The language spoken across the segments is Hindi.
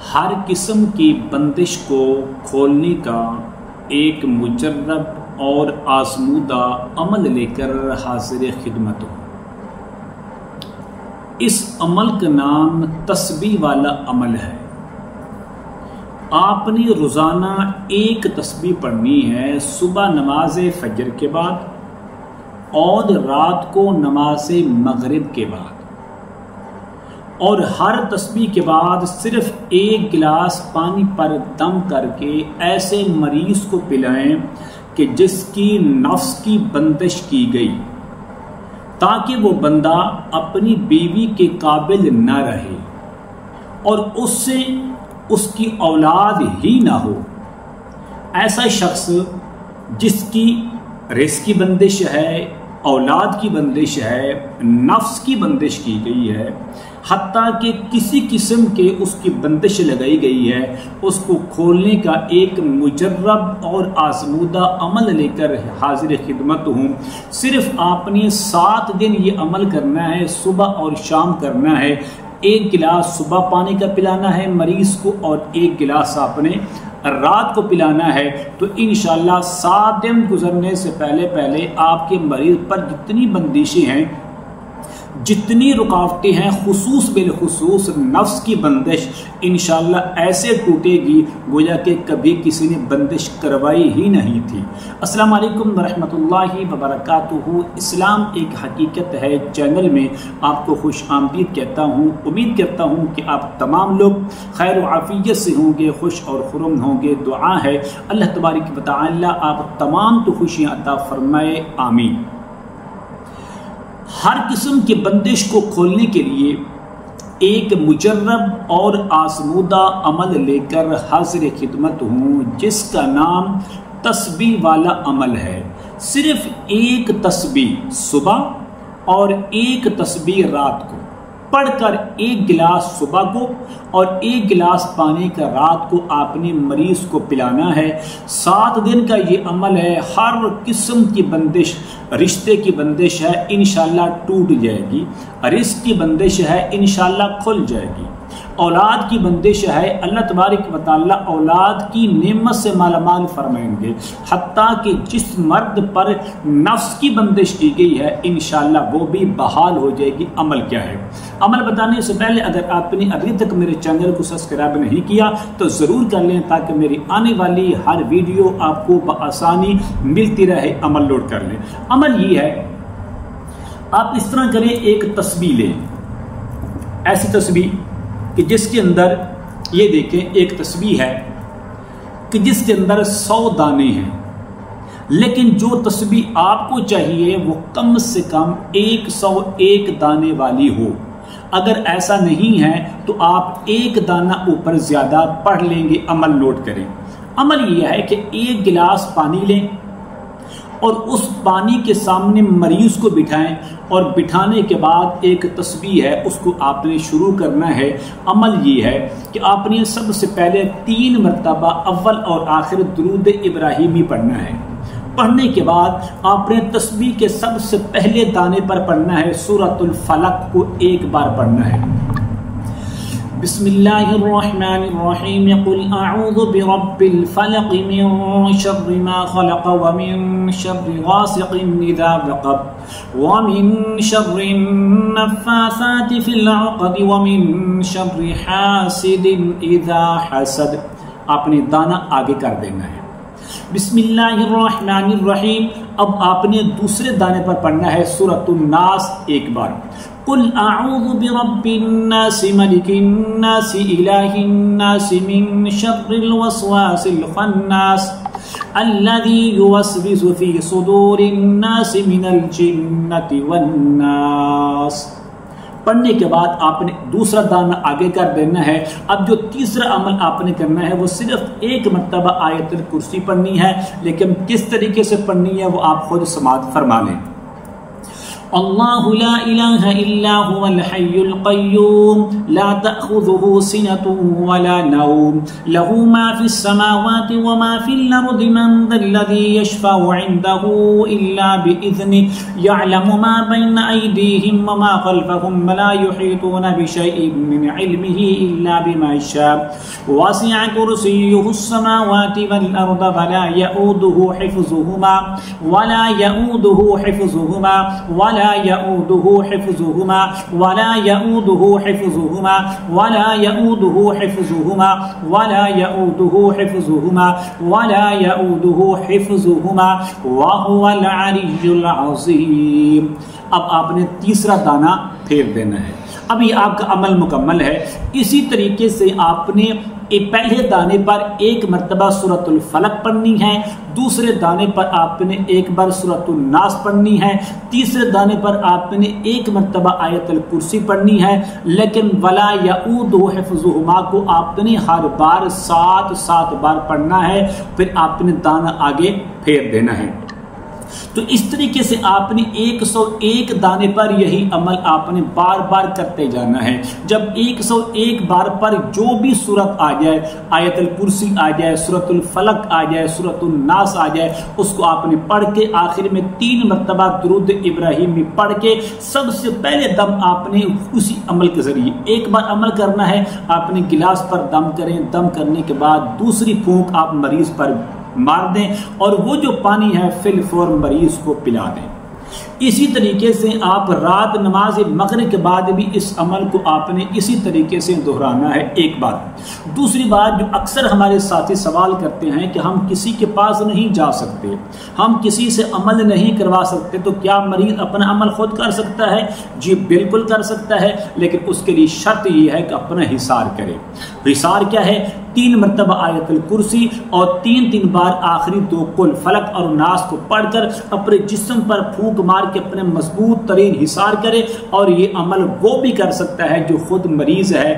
हर किस्म की बंदिश को खोलने का एक मुजर्रब और आजमूदा अमल लेकर हाजिर खिदमत हूँ। इस अमल का नाम तस्बीह वाला अमल है। आपने रोज़ाना एक तस्बीह पढ़नी है, सुबह नमाज फजर के बाद और रात को नमाज मगरिब के बाद। और हर तस्बीह के बाद सिर्फ एक गिलास पानी पर दम करके ऐसे मरीज को पिलाएं कि जिसकी नफ्स की बंदिश की गई, ताकि वो बंदा अपनी बीवी के काबिल न रहे और उससे उसकी औलाद ही ना हो। ऐसा शख्स जिसकी रिज़्क़ की बंदिश है, औलाद की बंदिश है, नफ्स की बंदिश की गई है, हत्ता कि किसी किस्म के उसकी बंदिश लगाई गई है, उसको खोलने का एक मुजर्रब और आजमूदा अमल लेकर हाजिर खिदमत हूँ। सिर्फ आपने 7 दिन ये अमल करना है, सुबह और शाम करना है। एक गिलास सुबह पानी का पिलाना है मरीज को और एक गिलास आपने रात को पिलाना है। तो इंशाअल्लाह 7 दिन गुजरने से पहले आपके मरीज पर जितनी बंदिशें हैं, जितनी रुकावटें हैं, खुसूस बिलखुसूस नफ्स की बंदिश इंशाअल्लाह ऐसे टूटेगी गोया कि कभी किसी ने बंदिश करवाई ही नहीं थी। अस्सलाम वालेकुम वरहमतुल्लाहि वबरकातुहू। इस्लाम एक हकीकत है चैनल में आपको खुश आमदीद कहता हूँ। उम्मीद करता हूँ कि आप तमाम लोग खैर व आफियत से होंगे, खुश और खुरम होंगे। दुआ है अल्लाह तबारक व तआला आप तमाम तो खुशियाँ अता फरमाए, आमीन। हर किस्म की बंदिश को खोलने के लिए एक मुजर्रब और आजमूदा अमल लेकर हाजिर खिदमत हूँ, जिसका नाम तस्बीह वाला अमल है। सिर्फ एक तस्बीह सुबह और एक तस्बीह रात को पढ़कर एक गिलास सुबह को और एक गिलास पानी का रात को आपने मरीज को पिलाना है। 7 दिन का ये अमल है। हर किस्म की बंदिश, रिश्ते की बंदिश है इंशाअल्लाह टूट जाएगी, रिज़्क़ की बंदिश है इंशाअल्लाह खुल जाएगी, औलाद की बंदिश है अल्लाह तबारक व तआला औलाद की नेमत से मालामाल फरमाएंगे। हत्ता कि जिस मर्द पर नफ्स की बंदिश की गई है इंशाअल्लाह वो भी बहाल हो जाएगी। अमल क्या है? अमल बताने से पहले अगर आपने अभी तक मेरे चैनल को सब्सक्राइब नहीं किया तो ज़रूर कर लें, ताकि मेरी आने वाली हर वीडियो आपको बआसानी मिलती रहे। अमल लोड कर लें। अमल ये है, आप इस तरह करें, एक तस्बीह लें, ऐसी तस्बीह कि जिसके अंदर ये देखें, एक तस्बीह है कि जिसके अंदर 100 दाने हैं, लेकिन जो तस्बीह आपको चाहिए वो कम से कम 101 दाने वाली हो। अगर ऐसा नहीं है तो आप एक दाना ऊपर ज्यादा पढ़ लेंगे। अमल नोट करें। अमल यह है कि एक गिलास पानी लें और उस पानी के सामने मरीज को बिठाएं और बिठाने के बाद एक तस्बीह है उसको आपने शुरू करना है। अमल ये है कि आपने सबसे पहले 3 मरतबा अव्वल और आखिर दुरूद इब्राहिमी पढ़ना है। पढ़ने के बाद आपने तस्बीह के सबसे पहले दाने पर पढ़ना है सूरतुल फलक को एक बार पढ़ना है। बिस्मिल्लाहिर्रहमानिर्रहीम। कुल अऊज़ु बिरब्बिल फलक मिन शर्रि मा खलक़ व मिन शर्रि गासिक़िन इज़ा वक़ब व मिन शर्रि नफ़्फ़ासाति फ़िल उक़द व मिन शर्रि हासिदिन इज़ा हसद। आपने दाना आगे कर देना है। बिस्मिल्लाहिर्रहमानिर्रहीम। अब आपने दूसरे दाने पर पढ़ना है सूरतुन नास एक बार। कुल अऊज़ु बिरब्बिन नास मलिकिन नास इलाहिन नास मिन शर्रिल वस्वासिल खन्नास अल्लज़ी युवस्विसु फ़ी सुदूरिन नास मिनल जिन्नति वन नास। पढ़ने के बाद आपने दूसरा दाना आगे कर देना है। अब जो तीसरा अमल आपने करना है वो सिर्फ एक मरतबा आयतुल कुर्सी पढ़नी है, लेकिन किस तरीके से पढ़नी है वो आप खुद समाअत फरमा लें। अल्लाहु ला इलाहा इल्ला हुवल हय्युल क़य्यूम ला तअख़ुज़ुहु सिनतुन वला नौम लहू मा फ़िस समावाति व मा फ़िल अर्दि मन ज़ल्लज़ी यशफ़अु इंदहु इल्ला बिइज़्निहि यअलमु मा बैना अयदीहिम व मा ख़ल्फ़हुम व ला युहीतूना बिशैइन मिन इल्मिहि इल्ला बिमा शाअ वसिअ कुर्सियुहुस समावाति वल अर्द व ला यऊदुहु हिफ़्ज़ुहुमा वला यऊदुहु हिफ़्ज़ुहुमा वला यऊदुहु हिफ़्ज़ुहुमा वला यऊदुहु हिफ़्ज़ुहुमा वला यऊदुहु हिफ़्ज़ुहुमा वला यऊदुहु हिफ़्ज़ुहुमा वला यऊदुहु हिफ़्ज़ुहुमा व हुवल अलिय्युल अज़ीम। अब आपने तीसरा दाना फेर देना है। अब ये आपका अमल मुकम्मल है। इसी तरीके से आपने पहले दाने पर एक मरतबा सूरतुल फलक पढ़नी है, दूसरे दाने पर आपने एक बार सूरतुल नास पढ़नी है, तीसरे दाने पर आपने एक मरतबा आयतुल कुर्सी पढ़नी है। लेकिन वला यऊदुहु हिफ़्ज़ुहुमा को आपने हर बार 7 बार पढ़ना है, फिर आपने दाना आगे फेर देना है। तो इस तरीके से आपने 101 दाने पर यही अमल आपने बार बार करते जाना है। जब 101 बार पर जो भी सूरत आ जाए, आयतुल कुर्सी आ जाए, सूरतुल फलक आ जाए, सूरतुल नास आ जाए, उसको आपने पढ़ के आखिर में 3 मरतबा दुरूद इब्राहिमी पढ़ के सबसे पहले दम आपने उसी अमल के जरिए एक बार अमल करना है। आपने गिलास पर दम करें, दम करने के बाद दूसरी फूंक आप मरीज पर मार दें और वो जो पानी है फिल फौर मरीज को पिला दें। इसी तरीके से आप रात नमाज मगरिब के बाद भी इस अमल को आपने इसी तरीके से दोहराना है एक बार। दूसरी बात जो अक्सर हमारे साथी सवाल करते हैं कि हम किसी के पास नहीं जा सकते, हम किसी से अमल नहीं करवा सकते, तो क्या मरीज अपना अमल खुद कर सकता है? जी बिल्कुल कर सकता है, लेकिन उसके लिए शर्त ये है कि अपना हिसार करे। हिसार क्या है? 3 मरतबा आयतुल कुर्सी और 3 बार आखिरी 2 कुल फलक और नास को पढ़कर अपने जिस्म पर फूंक मार के अपने मजबूत तरीन हिसार करे। और ये अमल वो भी कर सकता है जो खुद मरीज है,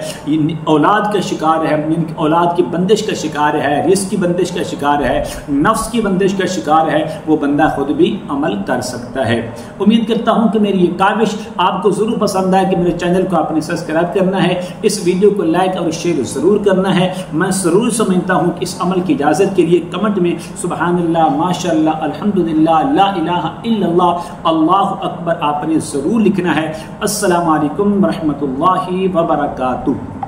औलाद का शिकार है, औलाद की बंदिश का शिकार है, रिस्क की बंदिश का शिकार है, नफ्स की बंदिश का शिकार है, वो बंदा खुद भी अमल कर सकता है। उम्मीद करता हूँ कि मेरी ये काविश आपको जरूर पसंद आए कि मेरे चैनल को आपने सब्सक्राइब करना है, इस वीडियो को लाइक और शेयर जरूर करना है। मैं जरूर समझता हूँ कि इस अमल की इजाजत के लिए कमेंट में सुबहानल्लाह, माशाअल्लाह, अल्हम्दुलिल्लाह, ला इलाहा इल्लल्लाह, अल्लाहु अकबर आपने जरूर लिखना है। अस्सलामु अलैकुम व रहमतुल्लाहि व बरकातुहू।